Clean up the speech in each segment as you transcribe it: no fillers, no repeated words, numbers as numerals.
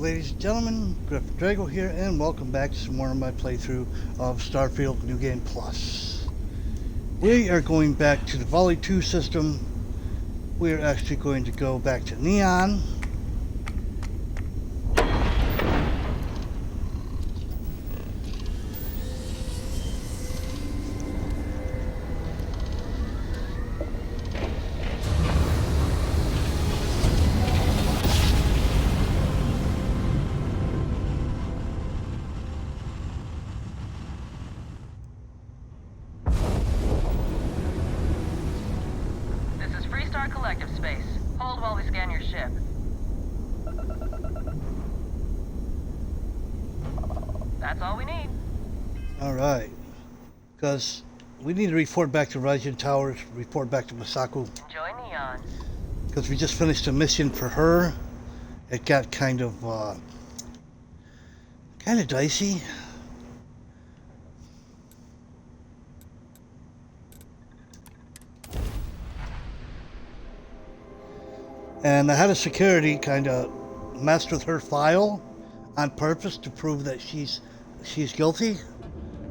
ladies and gentlemen, Griffin Drago here, and welcome back to some more of my playthrough of Starfield New Game Plus. We are going back to the Volley 2 system. We are actually going to go back to Neon. Collective space. Hold while we scan your ship. That's all we need. Alright. Because we need to report back to Raijin Towers, report back to Masaku. Enjoy Neon. Because we just finished a mission for her. It got kind of dicey. And the head of security kind of messed with her file on purpose to prove that she's guilty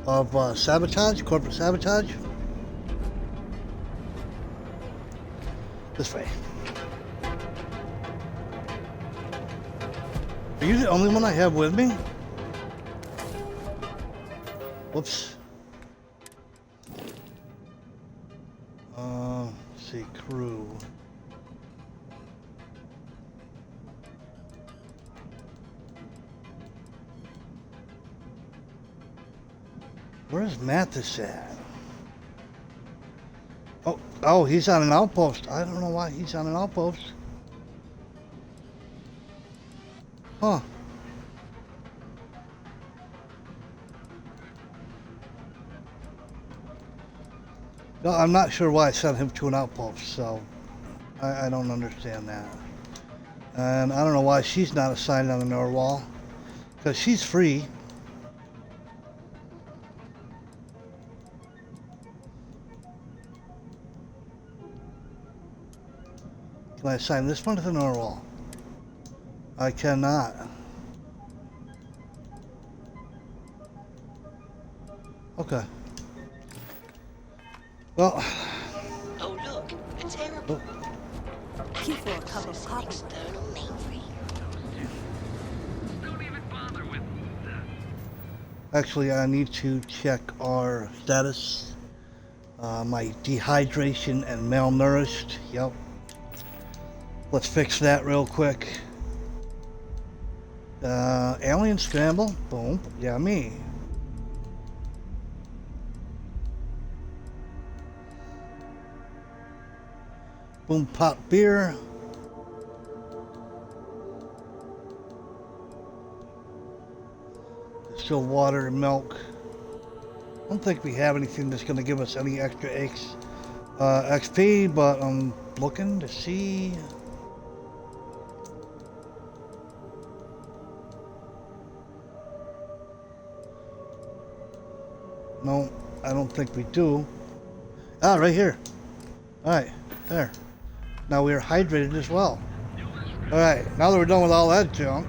of sabotage, corporate sabotage. This way. Are you the only one I have with me? Whoops. Let's see, crew. Where's Mathis at? Oh, he's on an outpost. I don't know why he's on an outpost. Huh. No, I'm not sure why I sent him to an outpost, so I don't understand that. And I don't know why she's not assigned on the Norwal, because she's free. Can I assign this one to the Norwal? I cannot. Okay. Well. Oh look, a terrible. You for a cup of coffee. External mainframe. Don't even bother with that. Actually, I need to check our status. My dehydration and malnourished. Yep. Let's fix that real quick. Alien scramble. Boom. Yeah, me. Boom pop beer. Still water and milk. I don't think we have anything that's going to give us any extra XP, but I'm looking to see. No, I don't think we do. Ah, right here. Alright, there. Now we are hydrated as well. Alright, now that we're done with all that junk.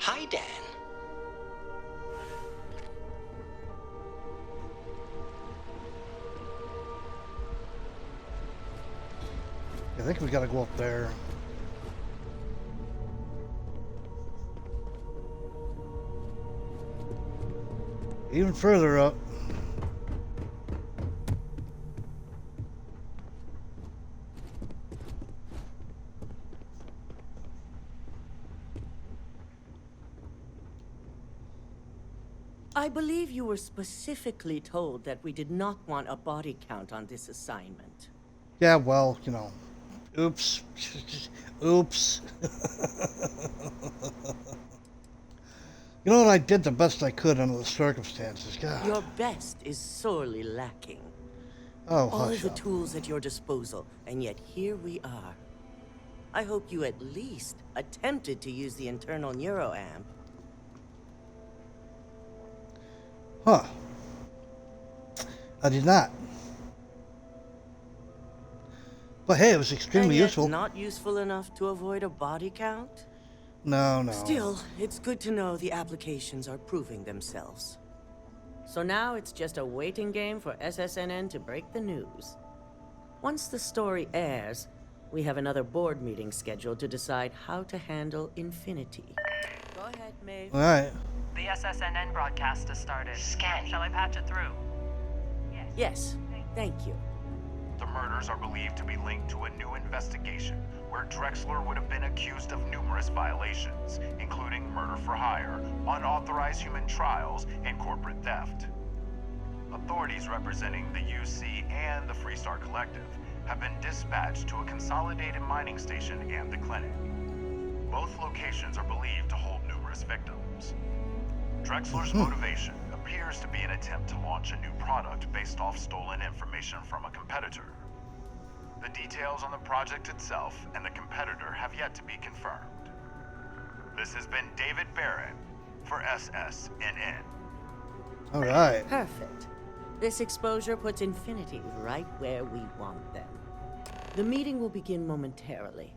Hi, Dan. I think we gotta go up there. Even further up. I believe you were specifically told that we did not want a body count on this assignment. Yeah, well, you know. Oops. Oops. You know what? I did the best I could under the circumstances. God. Your best is sorely lacking. Oh, All hush the up. tools at your disposal, and yet here we are. I hope you at least attempted to use the internal neuroamp. Huh. I did not. But hey, it was extremely And yet useful. not useful enough to avoid a body count? No, no. Still, it's good to know the applications are proving themselves. So now it's just a waiting game for SSNN to break the news. Once the story airs, we have another board meeting scheduled to decide how to handle Infinity. Go ahead, Maeve. All right. The SSNN broadcast has started. Scanning. Shall I patch it through? Yes, thank you. The murders are believed to be linked to a new investigation where Drexler would have been accused of numerous violations, including murder for hire, unauthorized human trials, and corporate theft. Authorities representing the UC and the Freestar Collective have been dispatched to a consolidated mining station and the clinic. Both locations are believed to hold numerous victims. Drexler's motivation appears to be an attempt to launch a new product based off stolen information from a competitor. The details on the project itself and the competitor have yet to be confirmed. This has been David Barrett for SSNN. All right. Perfect. This exposure puts Infinity right where we want them. The meeting will begin momentarily,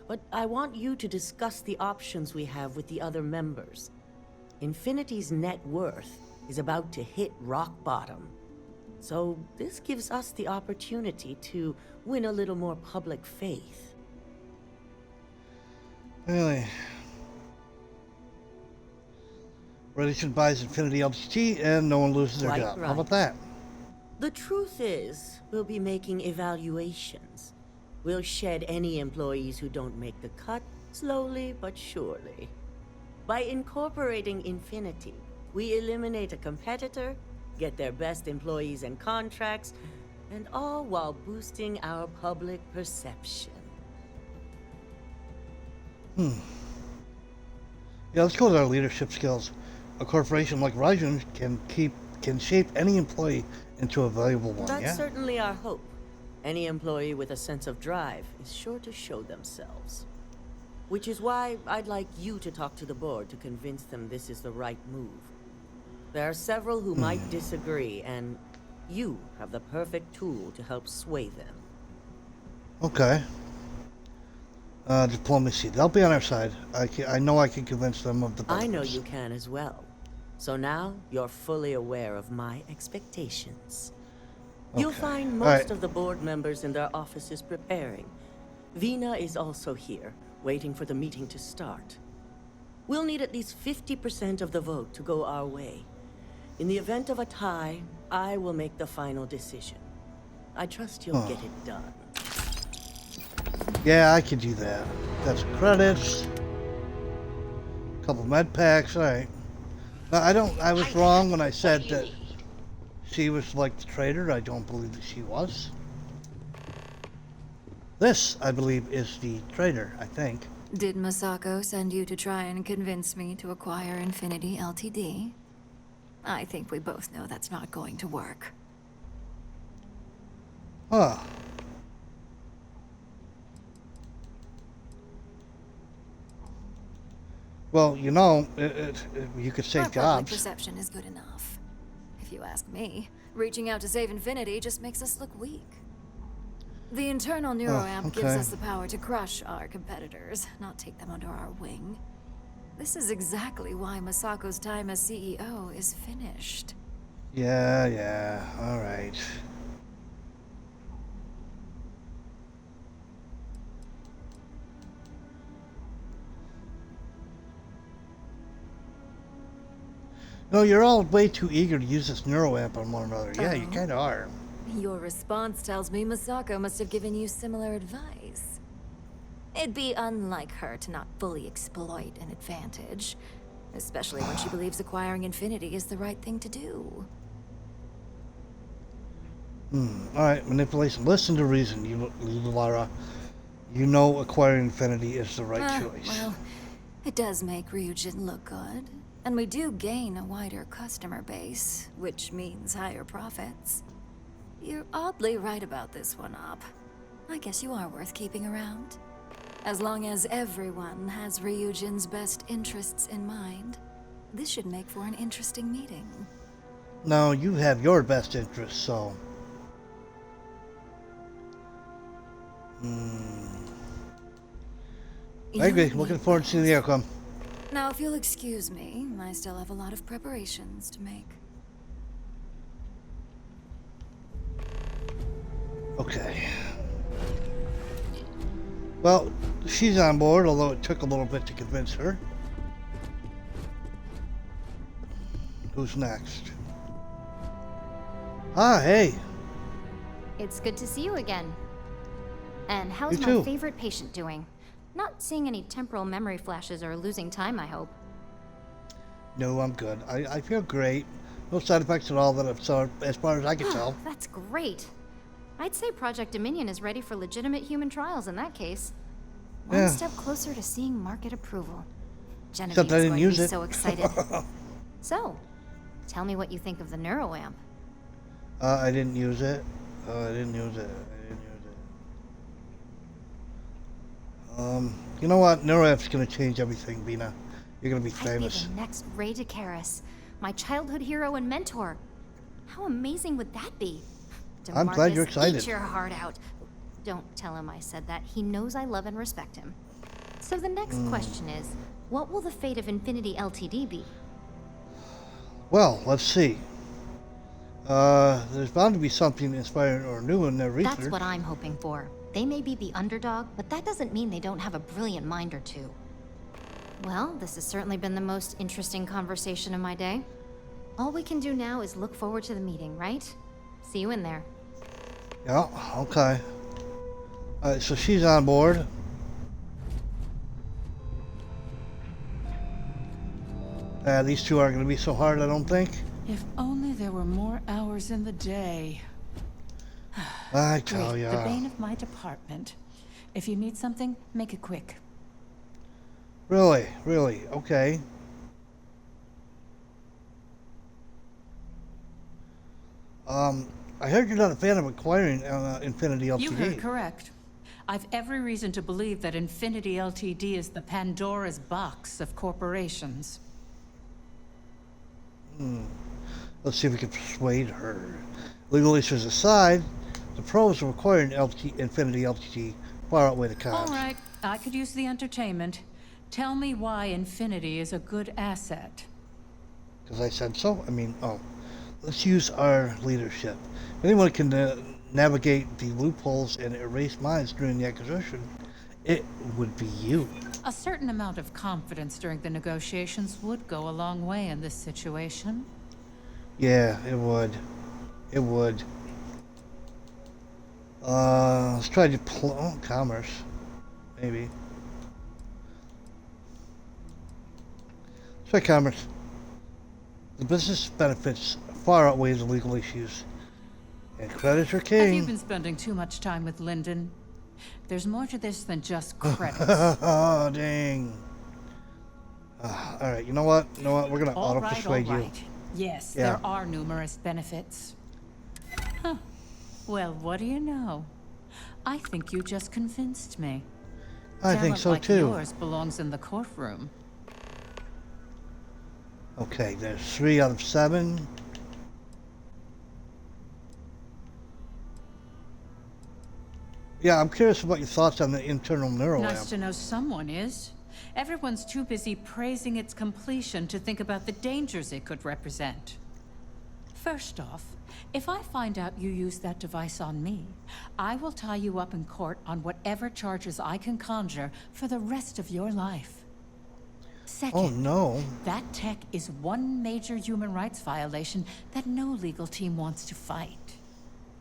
but I want you to discuss the options we have with the other members. Infinity's net worth is about to hit rock bottom. So this gives us the opportunity to win a little more public faith. Really. Reddition buys Infinity LTT and no one loses their Quite job. right. How about that? The truth is, we'll be making evaluations. We'll shed any employees who don't make the cut, slowly but surely. By incorporating Infinity, we eliminate a competitor, get their best employees and contracts, and all while boosting our public perception. Yeah, let's go with our leadership skills. A corporation like Ryzen can shape any employee into a valuable one, That's yeah? certainly our hope. Any employee with a sense of drive is sure to show themselves. Which is why I'd like you to talk to the board to convince them this is the right move. There are several who might disagree, and you have the perfect tool to help sway them. Okay. Diplomacy. They'll be on our side. I know I can convince them of the I know benefits. you can as well. So now you're fully aware of my expectations. You'll Okay. find All most right. of the board members in their offices preparing. Vina is also here, waiting for the meeting to start. We'll need at least 50% of the vote to go our way. In the event of a tie, I will make the final decision. I trust you'll get it done. Yeah, I could do that. Got some credits. Couple med packs. All right. No, I was wrong when I said that she was like the traitor. I don't believe that she was. This, I believe, is the traitor, I think. Did Masako send you to try and convince me to acquire Infinity Ltd? I think we both know that's not going to work. Huh. Well, you know, you could Our save public jobs. perception is good enough. If you ask me, reaching out to save Infinity just makes us look weak. The internal neuroamp gives okay. us the power to crush our competitors, not take them under our wing. This is exactly why Masako's time as CEO is finished. Yeah, all right. No, you're all way too eager to use this neuroamp on one another. Yeah, you Oh. kind of are. Your response tells me Masako must have given you similar advice. It'd be unlike her to not fully exploit an advantage, especially when she believes acquiring Infinity is the right thing to do. All right, manipulation. Listen to reason, you Lara. You know acquiring Infinity is the right choice. Well, it does make Ryujin look good, and we do gain a wider customer base, which means higher profits. You're oddly right about this one, Op. I guess you are worth keeping around. As long as everyone has Ryujin's best interests in mind, this should make for an interesting meeting. No, you have your best interests, so. I agree. Looking forward to seeing the outcome. Now, if you'll excuse me, I still have a lot of preparations to make. Okay. Well, she's on board, although it took a little bit to convince her. Who's next? Ah, hey. It's good to see you again. And how's You my too. favorite patient doing? Not seeing any temporal memory flashes or losing time, I hope. No, I'm good. I feel great. No side effects at all that I've saw, as far as I can tell. That's great. I'd say Project Dominion is ready for legitimate human trials in that case. One Yeah. step closer to seeing market approval. Except Genevieve's I didn't going use to be it. so excited. So, tell me what you think of the neuroamp. I didn't use it. I didn't use it. You know what? NeuroApp's gonna change everything, Bina. You're gonna be I'd be famous. the next Ray DeCaris, my childhood hero and mentor. How amazing would that be? I'm glad you're DeMarcus, excited. Eat your heart out. Don't tell him I said that. He knows I love and respect him. So the next question is, what will the fate of Infinity Ltd be? Well, let's see. There's bound to be something inspiring or new in their research. That's what I'm hoping for. They may be the underdog, but that doesn't mean they don't have a brilliant mind or two. Well, this has certainly been the most interesting conversation of my day. All we can do now is look forward to the meeting, right? See you in there. Yeah, okay. Alright, so she's on board. These two aren't going to be so hard, I don't think. If only there were more hours in the day. I tell Great, ya. the bane of my department. If you need something, make it quick. Really? Really? Okay. I heard you're not a fan of acquiring Infinity Ltd. You heard correct. I've every reason to believe that Infinity Ltd is the Pandora's box of corporations. Let's see if we can persuade her. Legal issues aside, the pros of acquiring Infinity Ltd far outweigh the cons. All right, I could use the entertainment. Tell me why Infinity is a good asset. Because I said so? I mean, let's use our leadership. If anyone can navigate the loopholes and erase minds during the acquisition, it would be you. A certain amount of confidence during the negotiations would go a long way in this situation. Yeah, it would. It would. Let's try to commerce. Maybe. Let's try commerce. The business benefits far outweigh the legal issues. And credits are Have king. you been spending too much time with Lyndon? There's more to this than just credits. Oh, dang. Alright, you know what? We're gonna All auto-persuade you. right. Yes, Yeah. there are numerous benefits. Huh. Well, what do you know? I think you just convinced me. I think Talent so like too. yours belongs in the courtroom. Okay, there's 3 out of 7. Yeah, I'm curious about your thoughts on the internal neural Nice amp. to know someone is. Everyone's too busy praising its completion to think about the dangers it could represent. First off, if I find out you used that device on me, I will tie you up in court on whatever charges I can conjure for the rest of your life. Second, Oh no. that tech is one major human rights violation that no legal team wants to fight.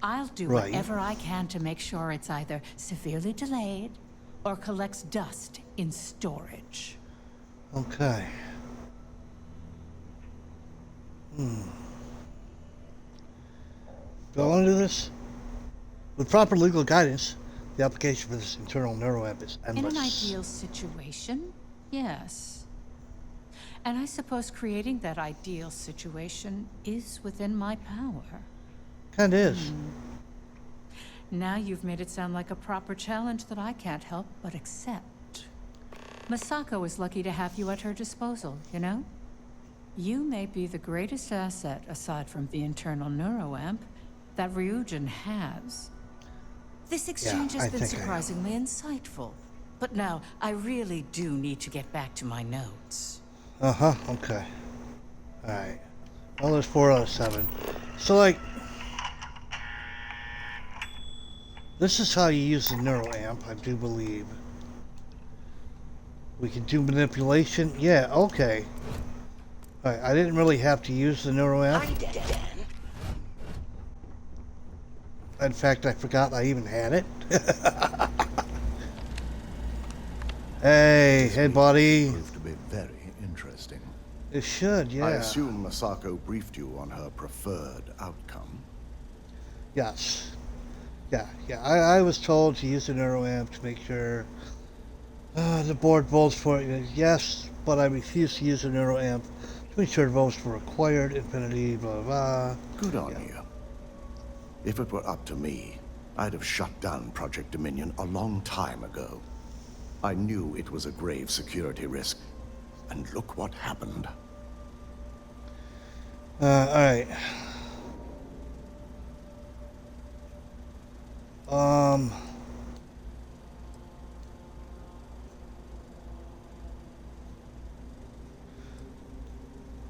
I'll do Right. whatever I can to make sure it's either severely delayed or collects dust in storage. Okay. Do I want to do this? With proper legal guidance, the application for this internal neuro app is In endless. an ideal situation, yes. And I suppose creating that ideal situation is within my power. Kinda is. Now you've made it sound like a proper challenge that I can't help but accept. Masako is lucky to have you at her disposal, you know? You may be the greatest asset, aside from the internal neuroamp, that Ryujin has. This exchange has been surprisingly insightful. But now, I really do need to get back to my notes. Uh-huh, okay. Alright. Well, there's 4 out of 7. So, like... This is how you use the neuroamp, I do believe. We can do manipulation. Yeah, okay. Alright, I didn't really have to use the neuroamp. In fact, I forgot I even had it. Hey buddy. Proved to be very interesting. It should, yeah. I assume Masako briefed you on her preferred outcome. Yes. Yeah. I was told to use the neuroamp to make sure the board votes for it. Yes, but I refused to use the neuroamp to make sure votes were required. Infinity, blah, blah, blah. Good on you. If it were up to me, I'd have shut down Project Dominion a long time ago. I knew it was a grave security risk, and look what happened. Alright.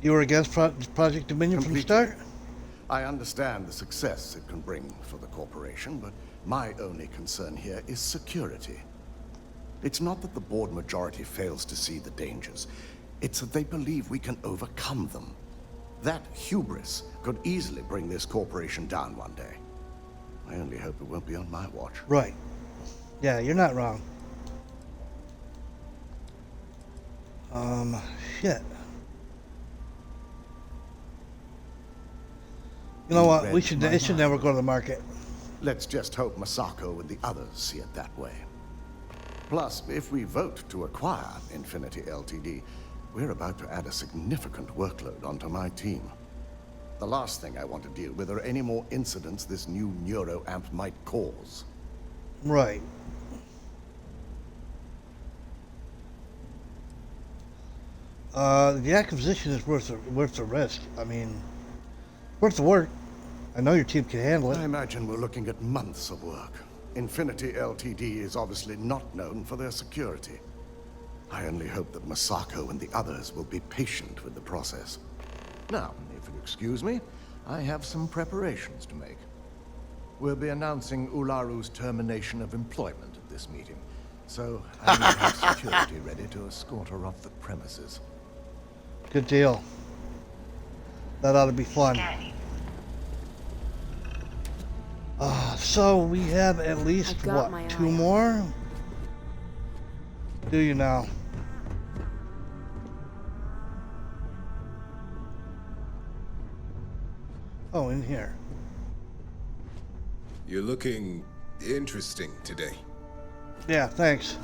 You were against Project Dominion from the start? I understand the success it can bring for the corporation, but my only concern here is security. It's not that the board majority fails to see the dangers. It's that they believe we can overcome them. That hubris could easily bring this corporation down one day. I only hope it won't be on my watch. Right. Yeah, you're not wrong. Shit. You know what? It should never go to the market. Let's just hope Masako and the others see it that way. Plus, if we vote to acquire Infinity Ltd, we're about to add a significant workload onto my team. The last thing I want to deal with are any more incidents this new neuroamp might cause. Right. The acquisition is worth the risk. I mean, worth the work. I know your team can handle it. I imagine we're looking at months of work. Infinity Ltd is obviously not known for their security. I only hope that Masako and the others will be patient with the process. Now, if you'll excuse me, I have some preparations to make. We'll be announcing Ularu's termination of employment at this meeting, so I need to have security ready to escort her off the premises. Good deal. That ought to be fun. So we have at least, what, 2 more? Do you now? Oh, in here. You're looking interesting today. Yeah, thanks.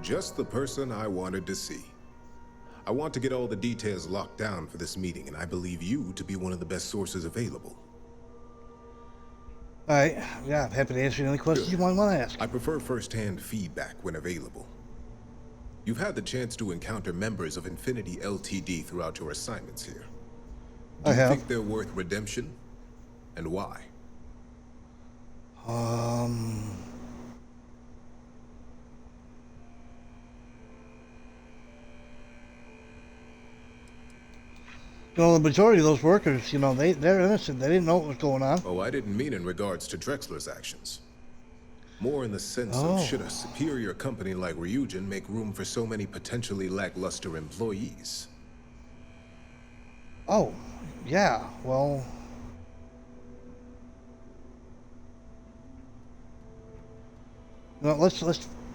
Just the person I wanted to see. I want to get all the details locked down for this meeting, and I believe you to be one of the best sources available. Alright, yeah, I'm happy to answer any questions you might want to ask. I prefer first-hand feedback when available. You've had the chance to encounter members of Infinity Ltd throughout your assignments here. Do you think they're worth redemption? And why? You know, the majority of those workers, you know, they're innocent. They didn't know what was going on. Oh, I didn't mean in regards to Drexler's actions. More in the sense of should a superior company like Ryujin make room for so many potentially lackluster employees? Oh, yeah, well... Well, let's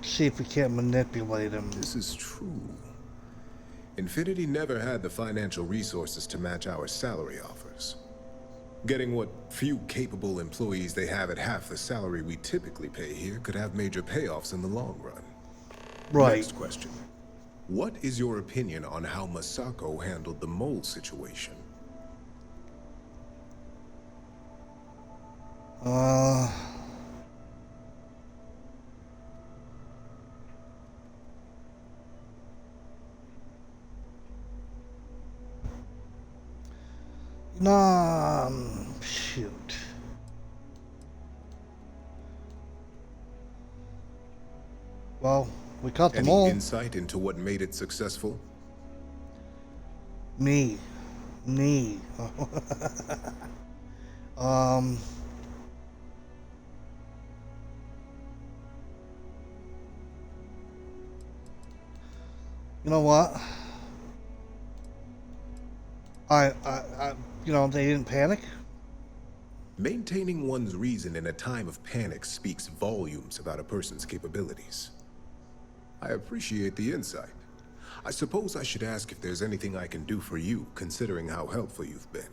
see if we can't manipulate them. This is true. Infinity never had the financial resources to match our salary offers. Getting what few capable employees they have at half the salary we typically pay here could have major payoffs in the long run. Right. Next question. What is your opinion on how Masako handled the mole situation? Uh... Shoot. Well, we caught them Any all. insight into what made it successful? Me. um... You know what? You know, they didn't panic. Maintaining one's reason in a time of panic speaks volumes about a person's capabilities. I appreciate the insight. I suppose I should ask if there's anything I can do for you, considering how helpful you've been.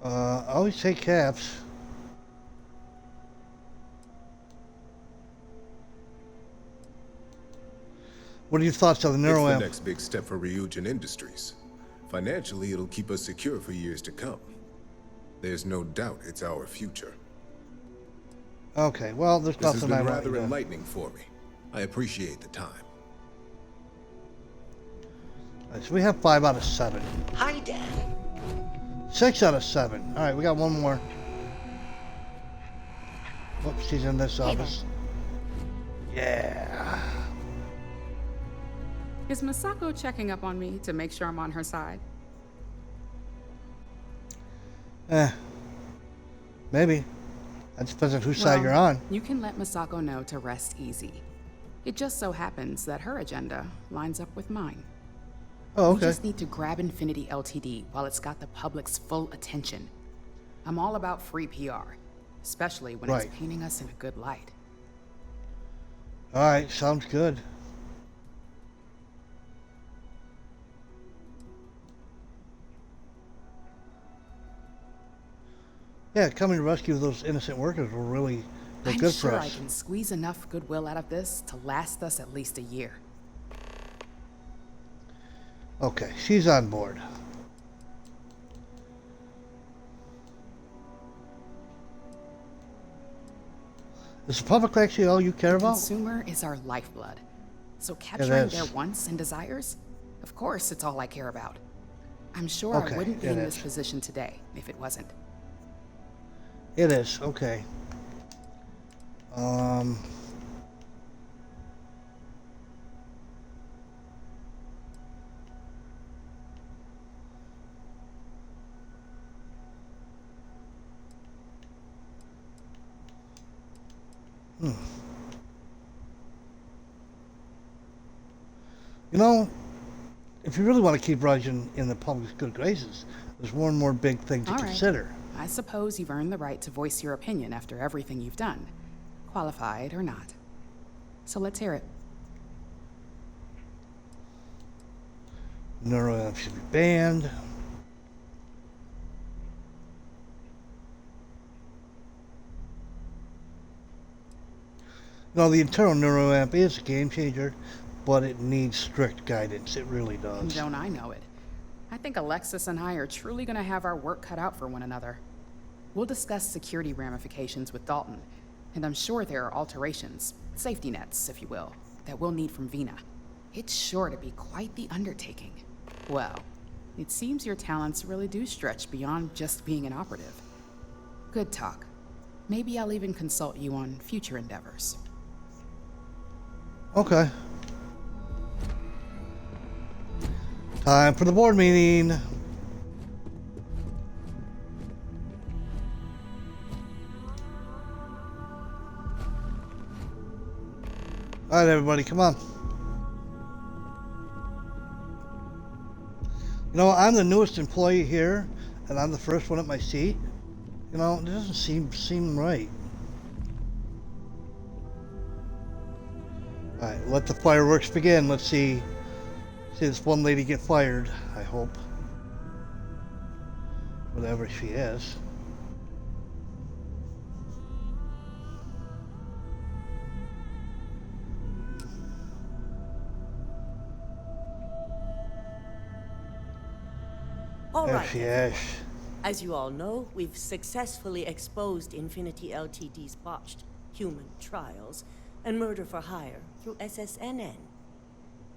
I always take caps. What are your thoughts on the It's NeuroAmp? the next big step for Ryujin Industries. Financially, it'll keep us secure for years to come. There's no doubt it's our future. Okay, well, there's This has nothing I been want rather to do. enlightening for me. I appreciate the time. Alright, so we have 5 out of 7. Hi, Dan. 6 out of 7. Alright, we got one more. Whoops, she's in this office. Yeah. Is Masako checking up on me to make sure I'm on her side? Maybe. That depends on whose side you're on. You can let Masako know to rest easy. It just so happens that her agenda lines up with mine. Oh, We okay. just need to grab Infinity Ltd. while it's got the public's full attention. I'm all about free PR, especially when Right. it's painting us in a good light. Alright, sounds good. Yeah, coming to rescue those innocent workers will really look I'm good sure for I us. can squeeze enough goodwill out of this to last us at least a year. Okay, she's on board. Is the public actually all you care The about? consumer is our lifeblood. So It capturing is. their wants and desires, of course, it's all I care about. I'm sure Okay, I wouldn't be it in this is. position today if it wasn't. It is, okay. Um... You know, if you really want to keep Rajan in the public's good graces, there's one more big thing to All right. consider. I suppose you've earned the right to voice your opinion after everything you've done, qualified or not. So let's hear it. NeuroAmp should be banned. No, the internal NeuroAmp is a game changer, but it needs strict guidance. It really does. Don't I know it? I think Alexis and I are truly going to have our work cut out for one another. We'll discuss security ramifications with Dalton, and I'm sure there are alterations, safety nets, if you will, that we'll need from Vina. It's sure to be quite the undertaking. Well, it seems your talents really do stretch beyond just being an operative. Good talk. Maybe I'll even consult you on future endeavors. Okay. Time for the board meeting. All right, everybody, come on. You know, I'm the newest employee here, and I'm the first one at my seat. You know, it doesn't seem right. All right, let the fireworks begin. Let's see this one lady get fired, I hope. Whatever she is. All There right, she everyone. is. As you all know, we've successfully exposed Infinity Ltd's botched human trials and murder for hire through SSNN.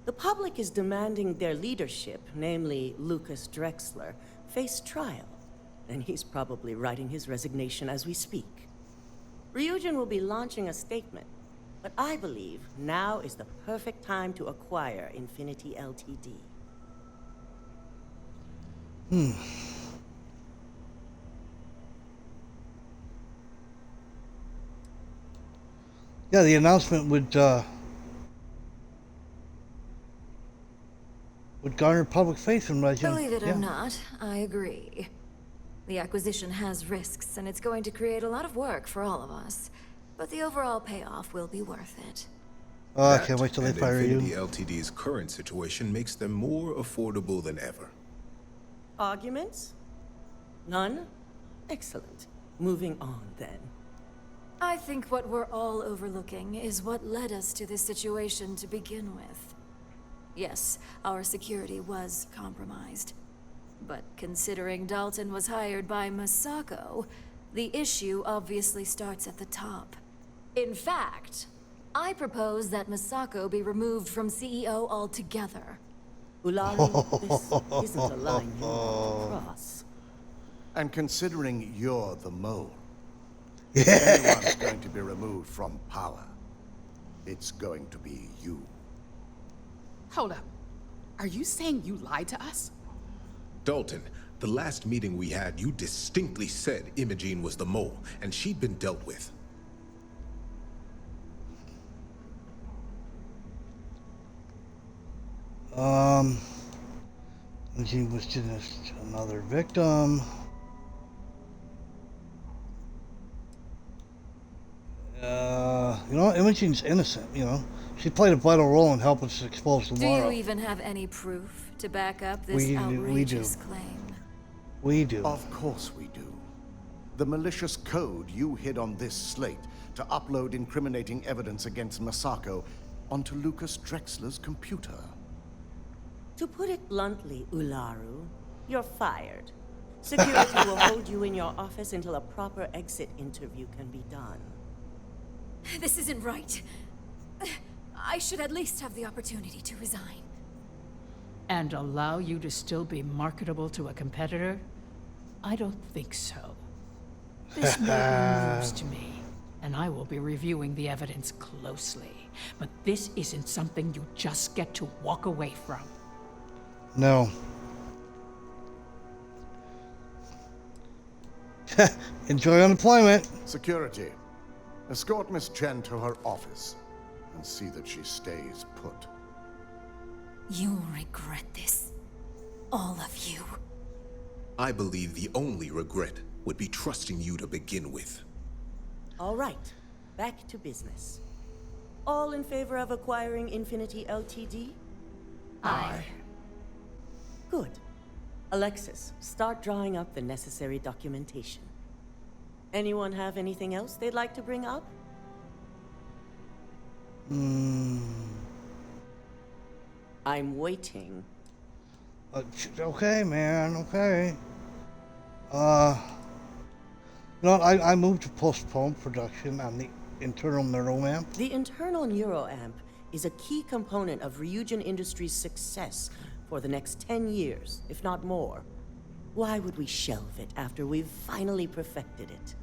The public is demanding their leadership, namely Lucas Drexler, face trial, and he's probably writing his resignation as we speak. Ryujin will be launching a statement, but I believe now is the perfect time to acquire Infinity Ltd. Yeah, the announcement would garner public faith in Legend. Believe it or not, I agree. The acquisition has risks, and it's going to create a lot of work for all of us. But the overall payoff will be worth it. Oh, I can't wait till they fire Infinity you. Ltd's current situation makes them more affordable than ever. Arguments? None? Excellent. Moving on, then. I think what we're all overlooking is what led us to this situation to begin with. Yes, our security was compromised. But considering Dalton was hired by Masako, the issue obviously starts at the top. In fact, I propose that Masako be removed from CEO altogether. Ularu, this isn't a line you want to cross. And considering you're the mole, if anyone's going to be removed from power, it's going to be you. Hold up. Are you saying you lied to us? Dalton, the last meeting we had, you distinctly said Imogene was the mole, and she'd been dealt with. Imogene was just another victim. You know, Imogene's innocent, you know. She played a vital role in helping us expose Lamara. Do you even have any proof to back up this outrageous claim? We do. Of course we do. The malicious code you hid on this slate to upload incriminating evidence against Masako onto Lucas Drexler's computer. To put it bluntly, Ularu, you're fired. Security will hold you in your office until a proper exit interview can be done. This isn't right. I should at least have the opportunity to resign. And allow you to still be marketable to a competitor? I don't think so. This made news to me, and I will be reviewing the evidence closely. But this isn't something you just get to walk away from. No. Enjoy unemployment. Security, escort Miss Chen to her office and see that she stays put. You'll regret this. All of you. I believe the only regret would be trusting you to begin with. All right, back to business. All in favor of acquiring Infinity Ltd? Aye. Good. Alexis, start drawing up the necessary documentation. Anyone have anything else they'd like to bring up? I'm waiting. Okay, man, okay. You know what, I moved to postpone production on the internal neuroamp. The internal neuroamp is a key component of Ryujin Industries' success for the next 10 years, if not more. Why would we shelve it after we've finally perfected it?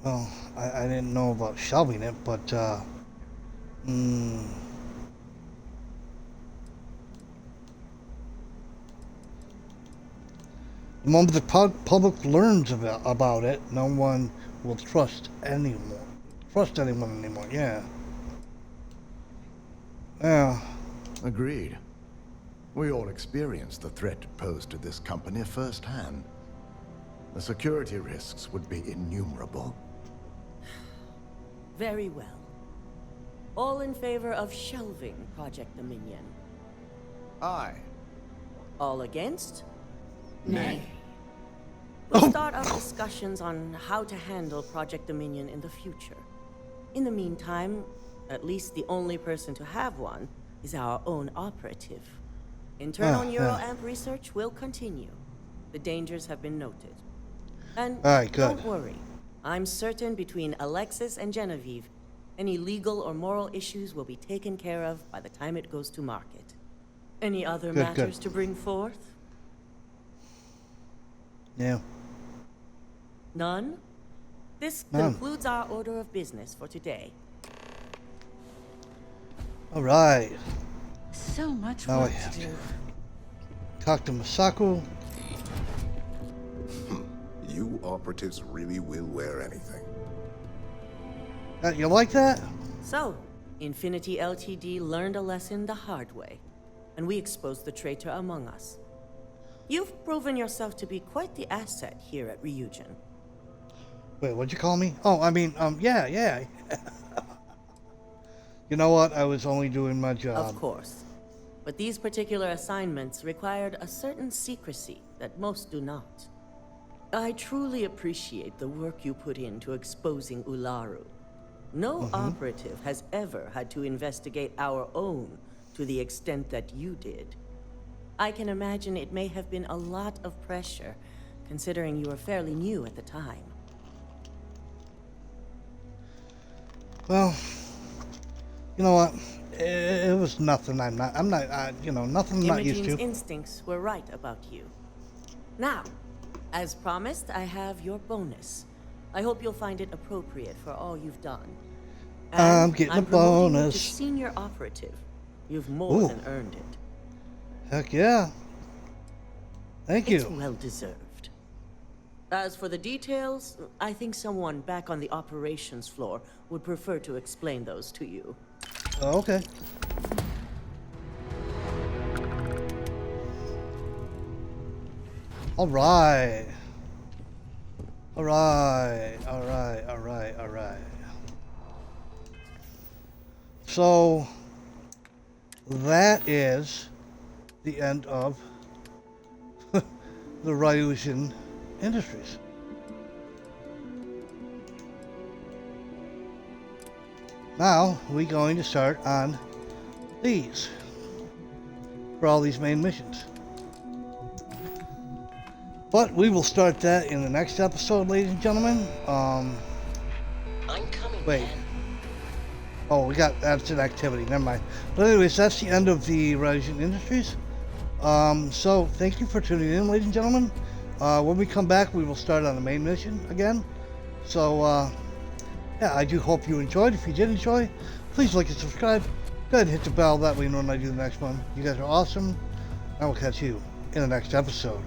Well, I didn't know about shelving it, but, the moment the public learns about it, no one will trust anyone. Anymore, yeah. Yeah. Agreed. We all experienced the threat posed to this company firsthand. The security risks would be innumerable. Very well. All in favor of shelving Project Dominion? Aye. All against? Nay. We'll start our discussions on how to handle Project Dominion in the future. In the meantime, at least the only person to have one is our own operative. Internal neuroamp research will continue. The dangers have been noted. And All right, good. don't worry. I'm certain between Alexis and Genevieve, any legal or moral issues will be taken care of by the time it goes to market. Any other Good, matters good. to bring forth? Yeah. None? This None. concludes our order of business for today. All right. So much Now I work have to do. Talk to Masako. You operatives really will wear anything. You like that? So, Infinity LTD learned a lesson the hard way, and we exposed the traitor among us. You've proven yourself to be quite the asset here at Ryujin. Wait, what'd you call me? Oh, I mean, yeah. You know what? I was only doing my job. Of course. But these particular assignments required a certain secrecy that most do not. I truly appreciate the work you put into exposing Ularu. No operative has ever had to investigate our own to the extent that you did. I can imagine it may have been a lot of pressure, considering you were fairly new at the time. Well, you know what? It was nothing. I'm not, nothing I'm not used Imogene's to. instincts were right about you. Now, as promised, I have your bonus. I hope you'll find it appropriate for all you've done. And I'm getting a promoting you bonus. to senior operative. You've more Ooh. than earned it. Heck yeah. Thank It's you. well deserved. As for the details, I think someone back on the operations floor would prefer to explain those to you. Oh, okay. All right. All right. So that is the end of the Ryujin Industries. Now we're going to start on these for all these main missions. But we will start that in the next episode, ladies and gentlemen. I'm coming, Wait. man. Oh, that's an activity. Never mind. But anyways, that's the end of the Ryujin Industries. So thank you for tuning in, ladies and gentlemen. When we come back, we will start on the main mission again. So yeah, I do hope you enjoyed. If you did enjoy, please like and subscribe. Go ahead and hit the bell. That way you know when I do the next one. You guys are awesome. I will catch you in the next episode.